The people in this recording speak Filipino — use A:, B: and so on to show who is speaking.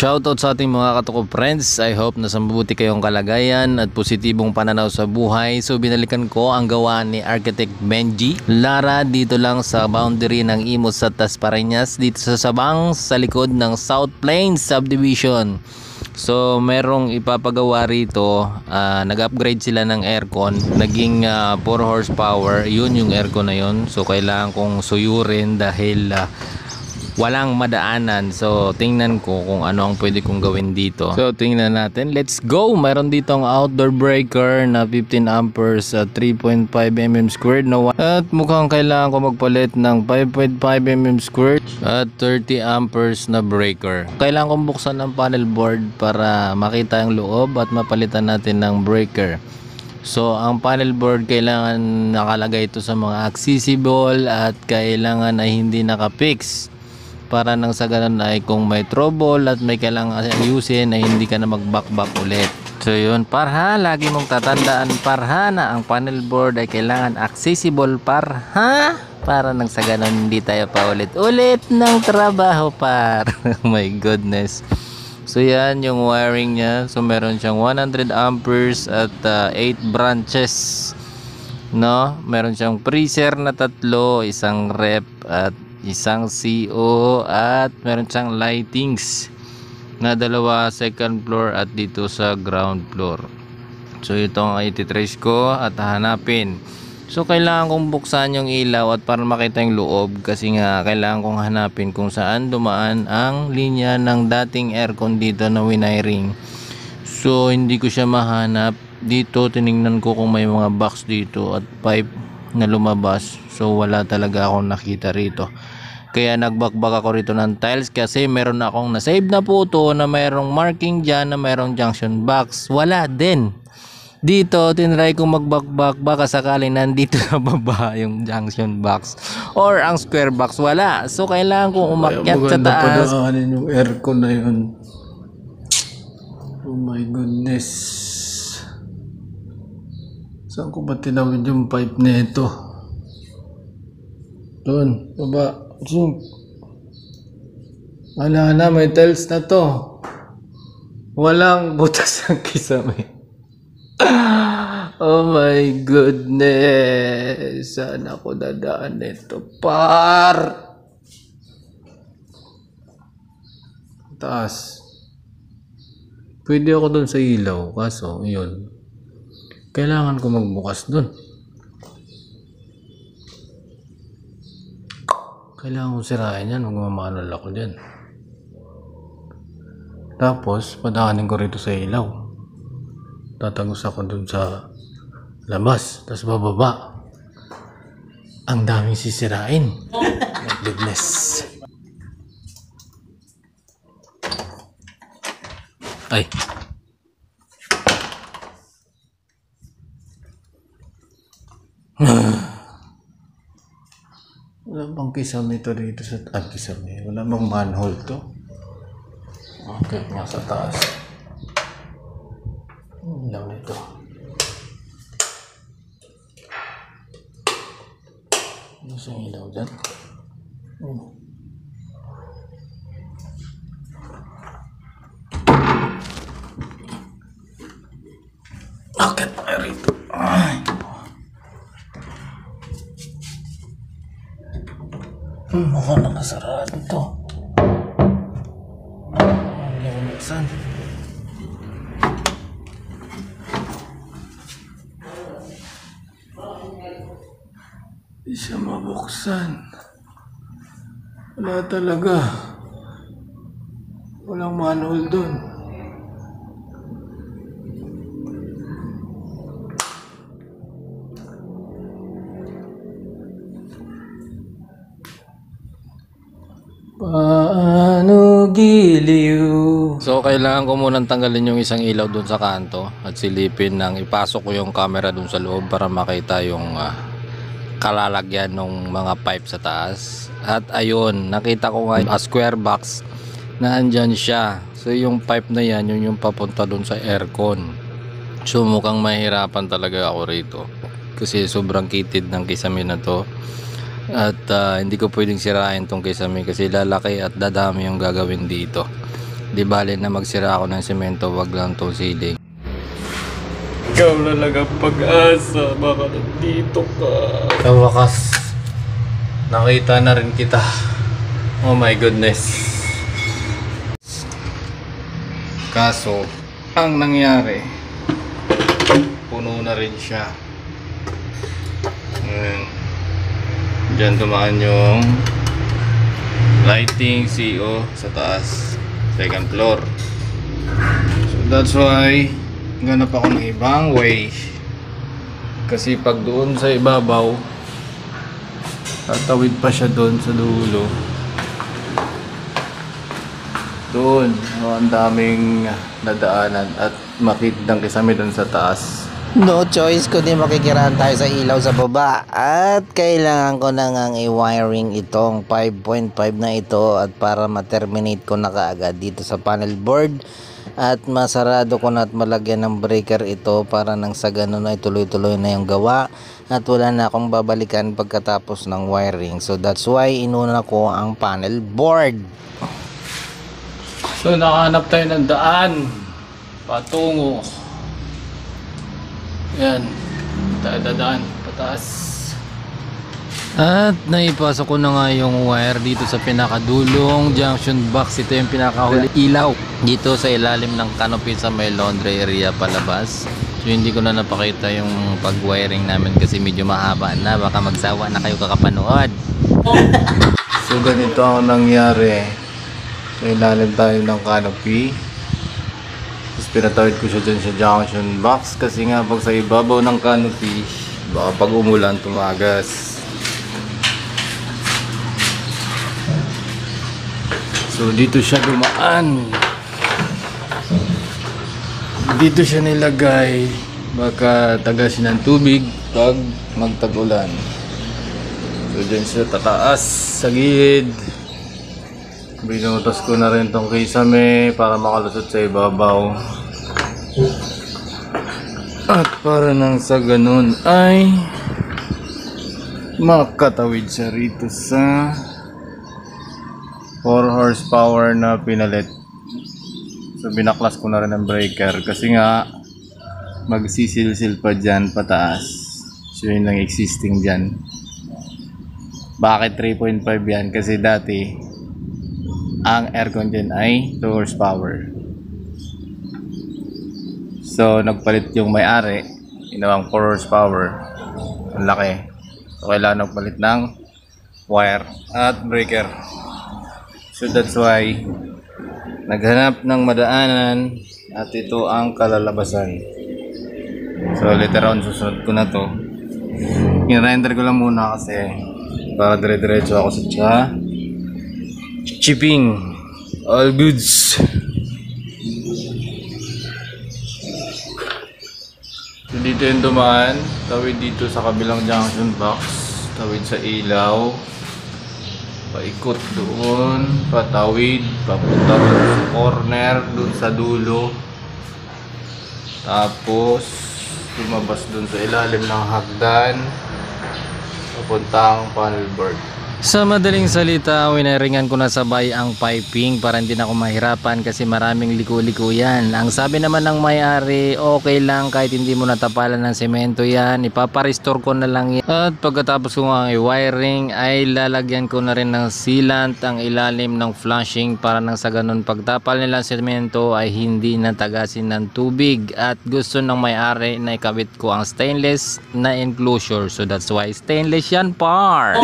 A: Shoutout sa ating mga katuko friends. I hope na mabuti kayong kalagayan at positibong pananaw sa buhay. So binalikan ko ang gawa ni Architect Benji Lara dito lang sa boundary ng Imus sa Tasparenias, dito sa Sabang sa likod ng South Plains Subdivision. So merong ipapagawa rito, nag-upgrade sila ng aircon, naging 4 horsepower, yun yung aircon na yun. So kailangan kong suyurin dahil walang madaanan. So tingnan ko kung ano ang pwede kong gawin dito. So tingnan natin, let's go. Mayroon dito ang outdoor breaker na 15 amperes at 3.5 mm squared na at mukhang kailangan ko magpalit ng 5.5 mm squared at 30 amperes na breaker. Kailangan kong buksan ang panel board para makita ang loob at mapalitan natin ng breaker. So ang panel board kailangan nakalagay ito sa mga accessible at kailangan ay hindi nakapix, para nang sa ganun ay kung may trouble at may kailangan ayusin ay hindi ka na mag-back ulit. So yun parha, lagi mong tatandaan parha na ang panel board ay kailangan accessible parha, para nang sa ganun hindi tayo pa ulit ng trabaho par. Oh my goodness. So yan yung wiring niya. So meron siyang 100 amperes at 8 branches, no? Meron siyang freezer na 3, isang rep at isang CO, at meron siyang lightings na 2 second floor at dito sa ground floor. So ito ang ititrace ko at hanapin. So kailangan kong buksan yung ilaw at para makita yung loob, kasi nga kailangan kong hanapin kung saan dumaan ang linya ng dating aircon dito na wiring. So hindi ko siya mahanap dito. Tiningnan ko kung may mga box dito at pipe na lumabas. So wala talaga akong nakita rito. Kaya nagbakbak ako rito ng tiles, kasi meron akong na-save na photo na mayroong marking dyan na mayroong junction box. Wala din. Dito tinry kong magbakbak, baka sakali nandito na baba yung junction box or ang square box. Wala. So kailangan kong umakyat sa taas.
B: Padaanin yung aircon na yun. Oh my goodness. Saan ko ba tinawid yung pipe na ito? Doon, baba. Wala na, may tiles na to. Walang butas ang kisame. Oh my goodness. Saan ako dadaan nito par? Taas. Pwede ako dun sa ilaw, kaso yun, kailangan ko magbukas dun. Kailangan kong sirain yan, magmamanol ako dyan. Tapos padaanin ko rito sa ilaw, tatagos ako dun sa labas, tapos bababa. Ang daming sisirain. My goodness. Ay, wala bang kisame ito dito sa kisame? Wala bang manhole to? Okay, nasa taas. Ilaw nito. Ano sa ilaw dyan? Bakit tayo rito? Ay. Mukhang nakasarado to. Hindi ko buksan. Hindi siya mabuksan. Wala talaga. Walang manhole dun. Paano giliw?
A: So kailangan ko munang tanggalin yung isang ilaw dun sa kanto at silipin nang ipasok ko yung camera dun sa loob para makita yung kalalagyan ng mga pipe sa taas. At ayun, nakita ko nga a square box na andyan siya. So yung pipe na yan, yun yung papunta dun sa aircon. So mukhang mahirapan talaga ako rito, kasi sobrang kitid ng kisame na to. At hindi ko pwedeng sirain tong kisame kasi lalaki at dadami yung gagawin dito. Di bali na magsira ako ng semento, wag lang to siling.
B: Ikaw talaga pag-asa, baka nandito ka. Sa wakas, nakita na rin kita. Oh my goodness. Kaso, ang nangyari, puno na rin siya. Ayan. Diyan dumaan yung lighting CO sa taas, second floor. So that's why ganap ako ng ibang way, kasi pag doon sa ibabaw tatawid pa siya doon sa dulo. Doon ang daming nadaanan at makitang kisame doon sa taas.
C: No choice kundi makikiraan tayo sa ilaw sa baba, at kailangan ko na ngang i-wiring itong 5.5 na ito at para ma-terminate ko na kaagad dito sa panel board at masarado ko na at malagyan ng breaker ito para nang sa ganun ay tuloy-tuloy na yung gawa at wala na akong babalikan pagkatapos ng wiring. So that's why inuna ko ang panel board.
B: So nakahanap tayo ng daan patungo. Yan, tayo dadaan pataas.
A: At naipasok ko na nga yung wire dito sa pinakadulong junction box. Ito yung pinakahuli ilaw dito sa ilalim ng canopy sa may laundry area palabas. So hindi ko na napakita yung pag-wiring namin kasi medyo mahaba na, baka magsawa na kayo kakapanood.
B: So ganito ang nangyari. So ilalim tayo ng canopy. Tapos pinatawid ko siya dyan sa junction box kasi nga pag sa ibabaw ng canopy baka pag umulan tumagas. So dito siya dumaan. Dito siya nilagay, baka tagasin ng tubig pag magtag-ulan. So dyan siya tataas sa gilid. Binutas ko na rin tong kisame para makalusot sa ibabaw. At para nang sa ganun ay makatawid siya rito sa 4 horsepower na pinalit. So binaklas ko na rin ang breaker kasi nga magsisilsil pa dyan pataas. So yun lang existing dyan. Bakit 3.5 yan? Kasi dati ang aircon dyan ay 2 horsepower. So nagpalit yung may-ari, ginawang 4 horsepower. Ang laki. So kailangan nagpalit ng wire at breaker. So that's why naghanap ng madaanan at ito ang kalalabasan. So later on susunod ko na to. In-render ko lang muna kasi para dire-diretso ako sa shipping. All goods. So dito yung dumaan, tawid dito sa kabilang junction box, tawid sa ilaw, paikot doon, patawid, papunta sa corner, doon sa dulo, tapos lumabas doon sa ilalim ng hagdan, papuntang panel board.
A: Sa madaling salita, winaringan ko na sabay ang piping para hindi na ako mahirapan kasi maraming liko-liko yan. Ang sabi naman ng may-ari, okay lang kahit hindi mo natapalan ng semento yan, ipaparestore ko na lang yan. At pagkatapos ko ang i-wiring ay lalagyan ko na rin ng sealant ang ilalim ng flashing para nang sa ganun pagtapal nila ng semento ay hindi natagasin ng tubig. At gusto ng may-ari na ikabit ko ang stainless na enclosure. So that's why stainless yan par.